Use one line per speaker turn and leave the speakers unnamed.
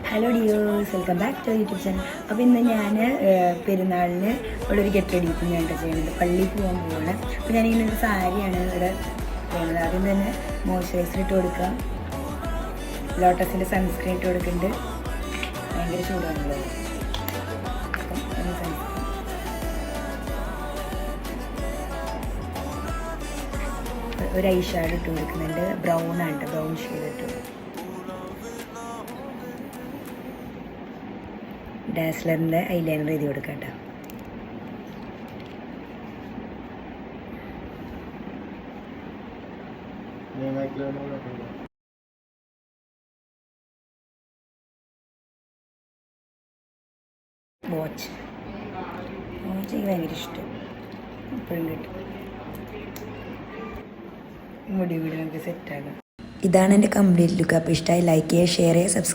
Hello dears, welcome back to YouTube channel. അപ്പോൾ ഇന്ന് ഞാൻ പെരുന്നാളിന് ഇവിടെ ഒരു ഗെറ്റ് റെഡി ചെയ്യുന്നുണ്ട് ചെയ്യുന്നത്. പള്ളിയിൽ പോകാൻ പോകുന്നത്. അപ്പോൾ ഞാനിങ്ങനെ ഒരു സാരിയാണ് ഇവിടെ ചെയ്യുന്നത്. ആദ്യം തന്നെ മോയ്സ്ചറൈസർ ഇട്ട് കൊടുക്കാം. ലോട്ടസിൻ്റെ സൺസ്ക്രീൻ ഇട്ട് കൊടുക്കുന്നുണ്ട്. ഭയങ്കര ചൂടാണല്ലോ. അപ്പം സൺസ്ക്രീൻ ഒരു ഐ ഷാഡ് ഇട്ട് കൊടുക്കുന്നുണ്ട്. ബ്രൗൺ ആണ്, ബ്രൗൺ ഷെയ്ഡ് ഇട്ട് ഡാസ്ലറിൻ്റെ ഐലൈനർ എഴുതി കൊടുക്കാം കേട്ടോ. വാച്ച് എനിക്ക് ഭയങ്കര ഇഷ്ടം, എപ്പോഴും കിട്ടും. മുടി നമുക്ക് സെറ്റാകും. ഇതാണ് എൻ്റെ കംപ്ലീറ്റ് ലുക്ക്. അപ്പോൾ ഇഷ്ടമായി ലൈക്ക് ചെയ്യുക, ഷെയർ ചെയ്യുക, സബ്സ്ക്രൈബ്